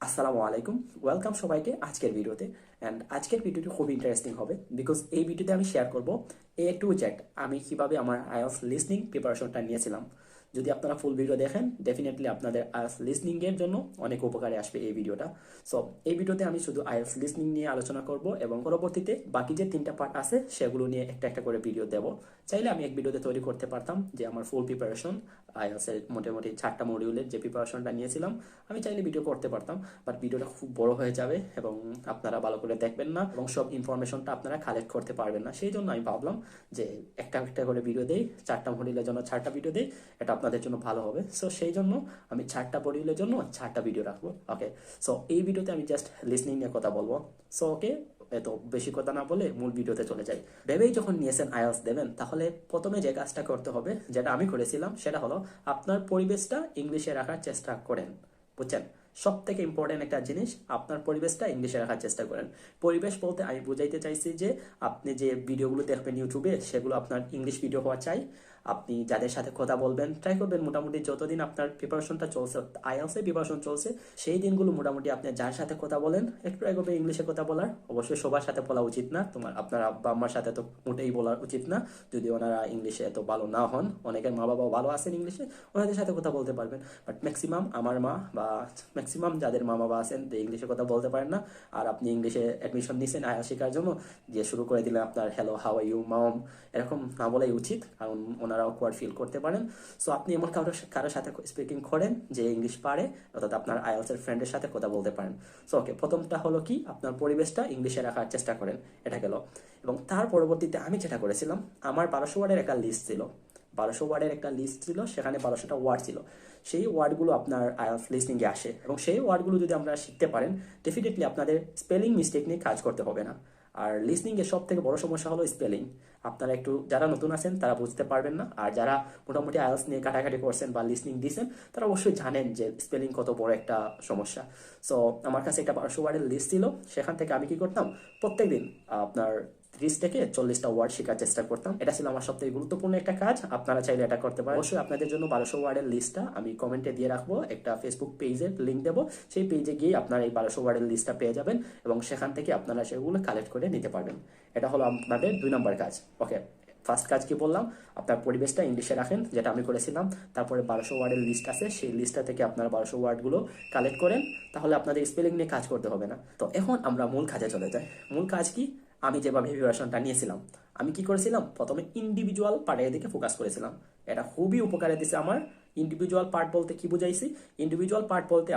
আসসালামু আলাইকুম, ওয়েলকাম সবাইকে আজকের ভিডিওতে। অ্যান্ড আজকের ভিডিওটি খুব ইন্টারেস্টিং হবে বিকজ এই ভিডিওতে আমি শেয়ার করব এ টু জেড আমি কিভাবে আমার আইএলটিএস লিসনিং প্রিপারেশনটা নিয়েছিলাম। যদি আপনারা ফুল ভিডিও দেখেন ডেফিনেটলি আপনাদের আইএলটিএস লিসনিংয়ের জন্য অনেক উপকারে আসবে এই ভিডিওটা। সো এই ভিডিওতে আমি শুধু আইএলটিএস লিসনিং নিয়ে আলোচনা করব এবং পরবর্তীতে বাকি যে 3টা পার্ট আছে সেগুলো নিয়ে একটা একটা করে ভিডিও দেব। চাইলে আমি এক ভিডিওতে তৈরি করতে পারতাম যে আমার ফুল প্রিপারেশন আইএলটিএসের মোটামুটি 4টা মডিউলের যে প্রিপারেশনটা নিয়েছিলাম আমি চাইলে ভিডিও করতে পারতাম, বাট ভিডিওটা খুব বড় হয়ে যাবে এবং আপনারা ভালো করে দেখবেন না এবং সব ইনফরমেশনটা আপনারা কালেক্ট করতে পারবেন না। সেই জন্য আমি ভাবলাম যে একটা একটা করে ভিডিও দেই, 4টা মডিউলের জন্য 4টা ভিডিও দেই, এটা আপনাদের জন্য ভালো হবে। সো সেই জন্য আমি 4টা মডিউলের জন্য 4টা ভিডিও রাখবো। ওকে, সো এই ভিডিওতে আমি জাস্ট লিসনিং নিয়ে কথা বলবো। সো ওকে, এত বেশি কথা না বলে মূল ভিডিওতে চলে যাই। ভেবেই যখন নিয়েছেন আইএলটিএস দেবেন তাহলে প্রথমে যে কাজটা করতে হবে, যেটা আমি করেছিলাম, সেটা হলো আপনার পরিবেশটা ইংলিশে রাখার চেষ্টা করেন। বুঝছেন? সব থেকে ইম্পর্টেন্ট একটা জিনিস, আপনার পরিবেশটা ইংলিশে রাখার চেষ্টা করেন। পরিবেশ বলতে আমি বুঝাইতে চাইছি যে আপনি যে ভিডিওগুলো দেখবেন ইউটিউবে সেগুলো আপনার ইংলিশ ভিডিও হওয়া চাই। আপনি যাদের সাথে কথা বলবেন ট্রাই করবেন মোটামুটি যতদিন আপনার প্রিপারেশনটা চলছে, আইএলটিএস এর প্রিপারেশন চলছে, সেই দিনগুলো মোটামুটি আপনি যার সাথে কথা বলেন একটু ট্রাই করবেন ইংলিশে কথা বলার। অবশ্যই সবার সাথে বলা উচিত না, আপনার আব্বা আম্মার সাথে তো মোটেই বলা উচিত না, যদি ওনারা ইংলিশে এত ভালো না হন। অনেকের মা বাবা ভালো আছেন ইংলিশে, ওনাদের সাথে কথা বলতে পারবেন, বাট ম্যাক্সিমাম আমার মা বা ম্যাক্সিমাম যাদের মা বাবা আছেন ইংলিশে কথা বলতে পারেন না। আর আপনি ইংলিশে অ্যাডমিশন নিয়েছেন আইএলটিএস শেখার জন্য, দিয়ে শুরু করে দিলেন আপনার hello how are you mom, এরকম না বলাই উচিত, কারণ ওনারা অকওয়ার্ড ফিল করতে পারেন। সো আপনি এমন কারোর সাথে স্পিকিং করেন যে ইংলিশ পারে, অর্থাৎ আপনার আইএলটিএস এর ফ্রেন্ডের সাথে কথা বলতে পারেন। সো ওকে, প্রথমটা হলো কি আপনার পরিবেশটা ইংলিশে রাখার চেষ্টা করেন, এটা গেল। এবং তার পরবর্তীতে আমি যেটা করেছিলাম, আমার 1200 ওয়ার্ডের একটা লিস্ট ছিল। 1200 ওয়ার্ডের একটা লিস্ট ছিল, সেখানে 1200টা ওয়ার্ড ছিল। সেই ওয়ার্ডগুলো আপনার আইএলটিএস লিসনিংয়ে আসে এবং সেই ওয়ার্ডগুলো যদি আমরা শিখতে পারেন ডেফিনেটলি আপনাদের স্পেলিং মিস্টেক নিয়ে কাজ করতে হবে না। আর লিসনিংয়ের সব থেকে বড় সমস্যা হলো স্পেলিং। আপনারা একটু যারা নতুন আছেন তারা বুঝতে পারবেন না, আর যারা মোটামুটি আইএলটিএস নিয়ে কাটাকাটি করছেন বা লিসনিং দিয়েছেন তারা অবশ্যই জানেন যে স্পেলিং কত বড় একটা সমস্যা। সো আমার কাছে একটা 1200 ওয়ার্ডের লিস্ট ছিল, সেখান থেকে আমি কি করতাম, প্রত্যেকদিন আপনার 30 থেকে 40টা ওয়ার্ড শেখার চেষ্টা করতাম। এটা ছিল আমার সবথেকে গুরুত্বপূর্ণ একটা কাজ, আপনারা চাইলে এটা করতে পারেন। অবশ্যই আপনাদের জন্য 1200 ওয়ার্ডের লিস্টটা আমি কমেন্টে দিয়ে রাখবো, একটা ফেসবুক পেজের লিঙ্ক দেবো, সেই পেজে গিয়ে আপনারা এই 1200 ওয়ার্ডের লিস্টটা পেয়ে যাবেন এবং সেখান থেকে আপনারা সেগুলো কালেক্ট করে নিতে পারবেন। এটা হলো আপনাদের 2 নম্বর কাজ। ওকে, ফার্স্ট কাজ কি বললাম, আপনার পরিবেশটা ইংলিশে রাখেন, যেটা আমি করেছিলাম। তারপরে 1200 ওয়ার্ডের লিস্ট আছে, সেই লিস্টটা থেকে আপনারা 1200 ওয়ার্ডগুলো কালেক্ট করেন, তাহলে আপনাদের স্পেলিং নিয়ে কাজ করতে হবে না। তো এখন আমরা মূল কাজে চলে যাই। মূল কাজ কি, আমি যেভাবে প্রিপারেশনটা নিয়েছিলাম, আমি কি করেছিলাম, প্রথমে ইন্ডিভিজুয়াল পার্টের দিকে ফোকাস করেছিলাম। এটা খুবই উপকারে দিছে আমার। ইন্ডিভিজুয়াল পার্ট বলতে কি বুঝাইছি, ইন্ডিভিজুয়াল পার্ট বলতে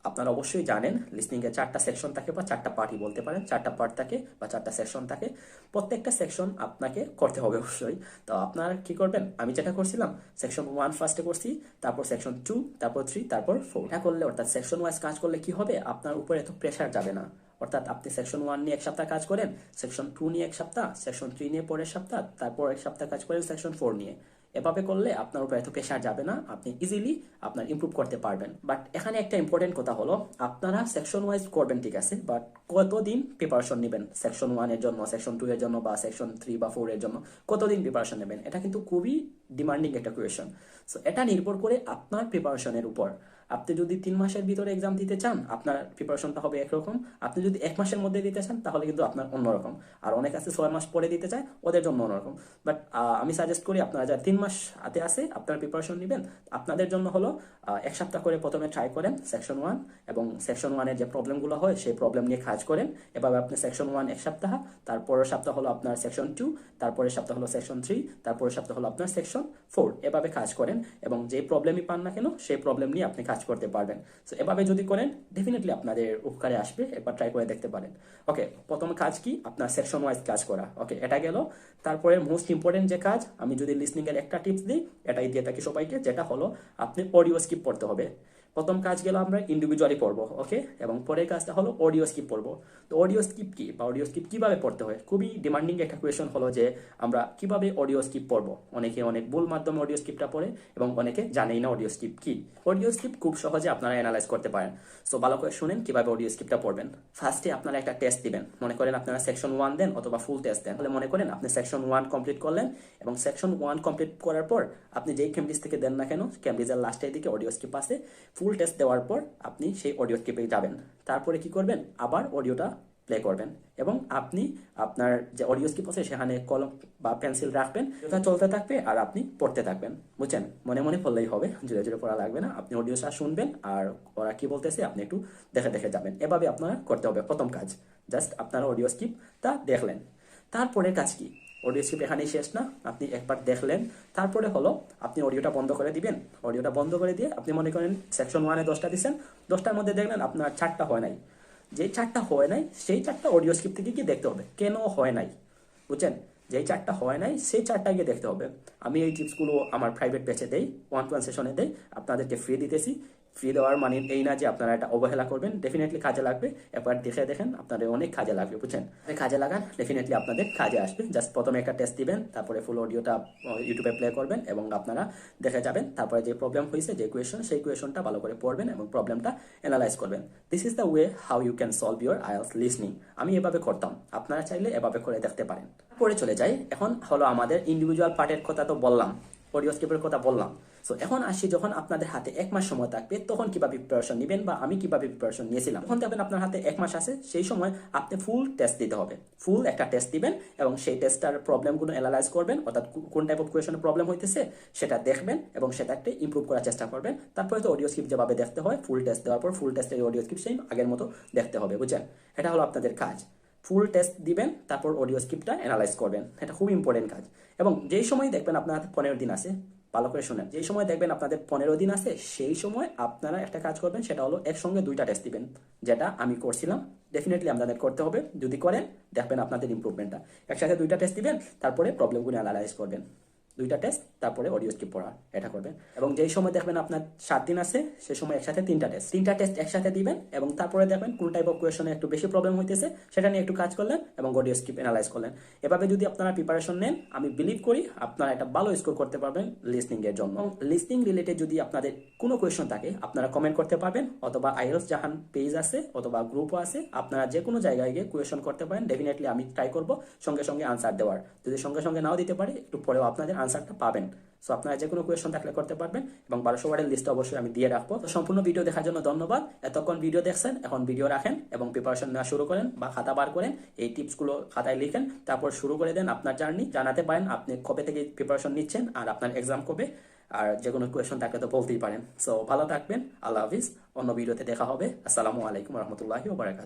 আপনারা অবশ্যই জানেন লিসনিংয়ে 4টা সেকশন থাকে বা 4টা পার্টই বলতে পারেন, 4টা পার্ট থাকে বা 4টা সেকশন থাকে। প্রত্যেকটা সেকশন আপনাকে করতে হবে অবশ্যই। তো আপনারা কি করবেন, আমি যেটা করছিলাম, সেকশন 1 ফার্স্টে করছি, তারপর সেকশন 2, তারপর 3, তারপর 4। এটা করলে অর্থাৎ সেকশন ওয়াইজ কাজ করলে কি হবে, আপনার উপরে এত প্রেশার যাবে না। অর্থাৎ আপনি সেকশন 1 নিয়ে এক সপ্তাহ কাজ করেন, সেকশন 2 নিয়ে এক সপ্তাহ, সেকশন 3 নিয়ে পরের সপ্তাহ, তারপর এক সপ্তাহ কাজ করেন সেকশন 4 নিয়ে। এভাবে করলে আপনার উপর এত প্রেশার যাবে না, আপনি ইজিলি আপনার ইমপ্রুভ করতে পারবেন। বাট এখানে একটা ইম্পর্টেন্ট কথা হলো, আপনারা সেকশন ওয়াইজ করবেন ঠিক আছে, বাট কতদিন প্রিপারেশন নেবেন সেকশন 1 এর জন্য, সেকশন 2 এর জন্য বা সেকশন 3 বা 4 এর জন্য কতদিন প্রিপারেশন নেবেন, এটা কিন্তু খুবই ডিমান্ডিং একটা কোয়েশ্চন। সো এটা নির্ভর করে আপনার প্রিপারেশনের উপর। আপনি যদি 3 মাসের ভিতরে এক্সাম দিতে চান আপনার প্রিপারেশনটা হবে একরকম, আপনি যদি 1 মাসের মধ্যে দিতে চান তাহলে কিন্তু আপনার অন্যরকম, আর অনেক আছে 6 মাস পরে দিতে চায়, ওদের জন্য অন্যরকম। বাট আমি সাজেস্ট করি আপনারা যারা 3 মাস হাতে আছে আপনার প্রিপারেশন নেবেন, আপনাদের জন্য হলো 1 সপ্তাহ করে প্রথমে ট্রাই করেন সেকশন 1, এবং সেকশন 1 এর যে প্রবলেমগুলো হয় সেই প্রবলেম নিয়ে কাজ করেন। এভাবে আপনি সেকশন 1 1 সপ্তাহ, তারপরের সপ্তাহ হলো আপনার সেকশন 2, তারপরের সপ্তাহ হলো সেকশন 3, তারপরের সপ্তাহ হলো আপনার সেকশন 4। এভাবে কাজ করেন এবং যে প্রবলেমই পান না কেন সেই প্রবলেম নিয়ে আপনি কাজ করতে পারবেন। সো এভাবে যদি করেন ডেফিনেটলি আপনাদের উপকারে আসবে, একবার ট্রাই করে দেখতে পারেন। ওকে, প্রথম কাজ কি, আপনার সেকশন ওয়াইজ কাজ করা। ওকে, এটা গেল। তারপরে মোস্ট ইম্পর্টেন্ট যে কাজ, আমি যদি লিসনিং এর একটা টিপস দিই, এটাই দিয়ে থাকি সবাইকে, যেটা হলো আপনি অডিও স্কিপ পড়তে হবে। প্রথম কাজ গেল আমরা ইন্ডিভিজুয়ালি পড়বো, ওকে, এবং পরের কাজটা হলো অডিও স্কিপ পড়বো। তো অডিও স্কিপ কি বা অডিও স্কিপ কিভাবে পড়তে হয়, খুবই ডিমান্ডিং একটা কোয়েশন হলো যে আমরা কিভাবে অডিও স্কিপ পড়বো। অনেকে অনেক ভুল মাধ্যমে অডিও স্কিপটা পড়ে এবং অনেকে জানেই না অডিও স্কিপ কি। অডিও স্কিপ খুব সহজে আপনারা অ্যানালাইজ করতে পারেন। সো ভালো করে শুনেন কিভাবে অডিও স্কিপটা পড়বেন। ফার্স্টে আপনারা একটা টেস্ট দিবেন, মনে করেন আপনারা সেকশন 1 দেন অথবা ফুল টেস্ট দেন, তাহলে মনে করেন আপনি সেকশন 1 কমপ্লিট করলেন এবং সেকশন 1 কমপ্লিট করার পর আপনি যেই ক্যামব্রিজ থেকে দেন না কেন, ক্যামব্রিজের লাস্টের দিকে অডিও স্কিপ আছে, ফুল টেস্ট দেওয়ার পর আপনি সেই অডিও স্ক্রিপ্টে যাবেন, তারপরে কি করবেন, আবার অডিওটা প্লে করবেন এবং আপনি আপনার যে অডিও স্ক্রিপ্ট আছে সেখানে কলম বা পেন্সিল রাখবেন, এটা চলতে থাকবে আর আপনি পড়তে থাকবেন। বুঝছেন, মনে মনে পড়লেই হবে, জোরে জোরে পড়া লাগবে না। আপনি অডিওটা শুনবেন আর ওরা কি বলতেছে আপনি একটু দেখে দেখে যাবেন। এভাবে আপনারা করতে হবে। প্রথম কাজ, জাস্ট আপনারা অডিও স্ক্রিপ্টটা দেখলেন। তারপরে কাজ কি, অডিও স্ক্রিপ্ট এখানেই শেষ না, আপনি একবার দেখলেন, তারপরে হলো আপনি অডিওটা বন্ধ করে দিবেন। অডিওটা বন্ধ করে দিয়ে আপনি মনে করেন সেকশন 1-এ 10টা দিচ্ছেন, 10টার মধ্যে দেখলেন আপনার 4টা হয় নাই। যেই 4টা হয় নাই সেই 4টা অডিও স্ক্রিপ্ট থেকে কি দেখতে হবে, কেন হয় নাই। বুঝছেন, যেই 4টা হয় নাই সেই 4টা গিয়ে দেখতে হবে। আমি এই টিপসগুলো আমার প্রাইভেট ব্যাচে দেই, 1-to-1 সেশনে দেই, আপনাদেরকে ফ্রি দিতেছি। ফ্রি দেওয়ার মানে এই না যে আপনারা এটা অবহেলা করবেন, ডেফিনেটলি কাজে লাগবে। একবার দেখে দেখেন, আপনাদের অনেক কাজে লাগবে। বুঝছেন, কাজে লাগান, ডেফিনেটলি আপনাদের কাজে আসবে। জাস্ট প্রথমে একটা টেস্ট দিবেন, তারপরে ফুল অডিওটা ইউটিউবে প্লে করবেন এবং আপনারা দেখে যাবেন। তারপরে যে প্রবলেম হয়েছে, যে কোয়েশন, সেই কোয়েশনটা ভালো করে পড়বেন এবং প্রবলেমটা অ্যানালাইজ করবেন। This is the way how you can solve your IELTS listening. আমি এভাবে করতাম, আপনারা চাইলে এভাবে করে দেখতে পারেন। পরে চলে যাই, এখন হলো আমাদের ইন্ডিভিজুয়াল পার্টের কথা তো বললাম, অডিও স্ক্রিপ্টের কথা বললাম। সো এখন আসি, যখন আপনাদের হাতে 1 মাস সময় থাকবে তখন কিভাবে প্রিপারেশন নেবেন বা আমি কিভাবে প্রিপারেশন নিয়েছিলাম। যখন দেখবেন আপনার হাতে 1 মাস আছে, সেই সময় আপনি ফুল টেস্ট দিতে হবে। ফুল একটা টেস্ট দিবেন এবং সেই টেস্টটার প্রবলেমগুলো অ্যানালাইজ করবেন, অর্থাৎ কোন টাইপ অফ কোয়েশনের প্রবলেম হইতেছে সেটা দেখবেন এবং সেটাকে ইমপ্রুভ করার চেষ্টা করবেন। তারপরে তো অডিও স্ক্রিপ্ট যেভাবে দেখতে হয়, ফুল টেস্ট দেওয়ার পর ফুল টেস্টের অডিও স্ক্রিপ্ট সেম আগের মতো দেখতে হবে। বুঝছেন, এটা হলো আপনাদের কাজ। ফুল টেস্ট দিবেন, তারপর অডিও স্ক্রিপ্টটা অ্যানালাইজ করবেন। এটা খুব ইম্পর্টেন্ট কাজ। এবং যেই সময় দেখবেন আপনার হাতে 15 দিন আছে, ভালো করে শুনেন, যেই সময় দেখবেন আপনাদের 15 দিন আছে, সেই সময় আপনারা একটা কাজ করবেন, সেটা হলো একসঙ্গে 2টা টেস্ট দিবেন, যেটা আমি করছিলাম। ডেফিনেটলি আপনাদের করতে হবে, যদি করেন দেখবেন আপনাদের ইম্প্রুভমেন্টটা। একসাথে 2টা টেস্ট দিবেন, তারপরে প্রবলেমগুলো অ্যানালাইজ করবেন। 2টা টেস্ট, তারপরে অডিও স্ক্রিপ্ট পড়া, এটা করবেন। এবং যেই সময় দেখবেন আপনার 7 দিন আছে, সেই সময় একসাথে 3টা টেস্ট একসাথে দিবেন এবং তারপরে দেখবেন কোন টাইপ অফ কোয়েশনে একটু বেশি প্রবলেম হইতেছে, সেটা নিয়ে একটু কাজ করলেন এবং অডিও স্ক্রিপ্ট অ্যানালাইজ করলেন। এভাবে যদি আপনারা প্রিপারেশন নেন, আমি বিলিভ করি আপনারা একটা ভালো স্কোর করতে পারবেন লিসনিং এর জন্য। লিসনিং রিলেটেড যদি আপনাদের কোনো কোয়েশন থাকে, আপনারা কমেন্ট করতে পারবেন, অথবা আইএলটিএস জাহান পেজ আছে অথবা গ্রুপও আছে, আপনারা যে কোনো জায়গায় গিয়ে কোয়েশন করতে পারেন। ডেফিনেটলি আমি ট্রাই করব সঙ্গে সঙ্গে আনসার দেওয়ার। যদি সঙ্গে সঙ্গে নাও দিতে পারি, একটু পরেও আপনাদের আনসারটা পাবেন। সো আপনারা যে কোনো কোয়েশন থাকলে করতে পারবেন এবং 1200 ওয়ার্ডের লিস্ট অবশ্যই আমি দিয়ে রাখবো। তো সম্পূর্ণ ভিডিও দেখার জন্য ধন্যবাদ। এতক্ষণ ভিডিও দেখছেন, এখন ভিডিও রাখেন এবং প্রিপারেশন নেওয়া শুরু করেন বা খাতা বার করেন, এই টিপসগুলো খাতায় লিখেন, তারপর শুরু করে দেন আপনার জার্নি। জানাতে পারেন আপনি কবে থেকে প্রিপারেশন নিচ্ছেন আর আপনার এক্সাম কবে, আর যে কোনো কোয়েশন থাকলে তো বলতেই পারেন। সো ভালো থাকবেন, আল্লাহ হাফিজ। অন্য ভিডিওতে দেখা হবে। আসসালামু আলাইকুম রহমতুল্লাহি ওয়া বারাকাতুহু।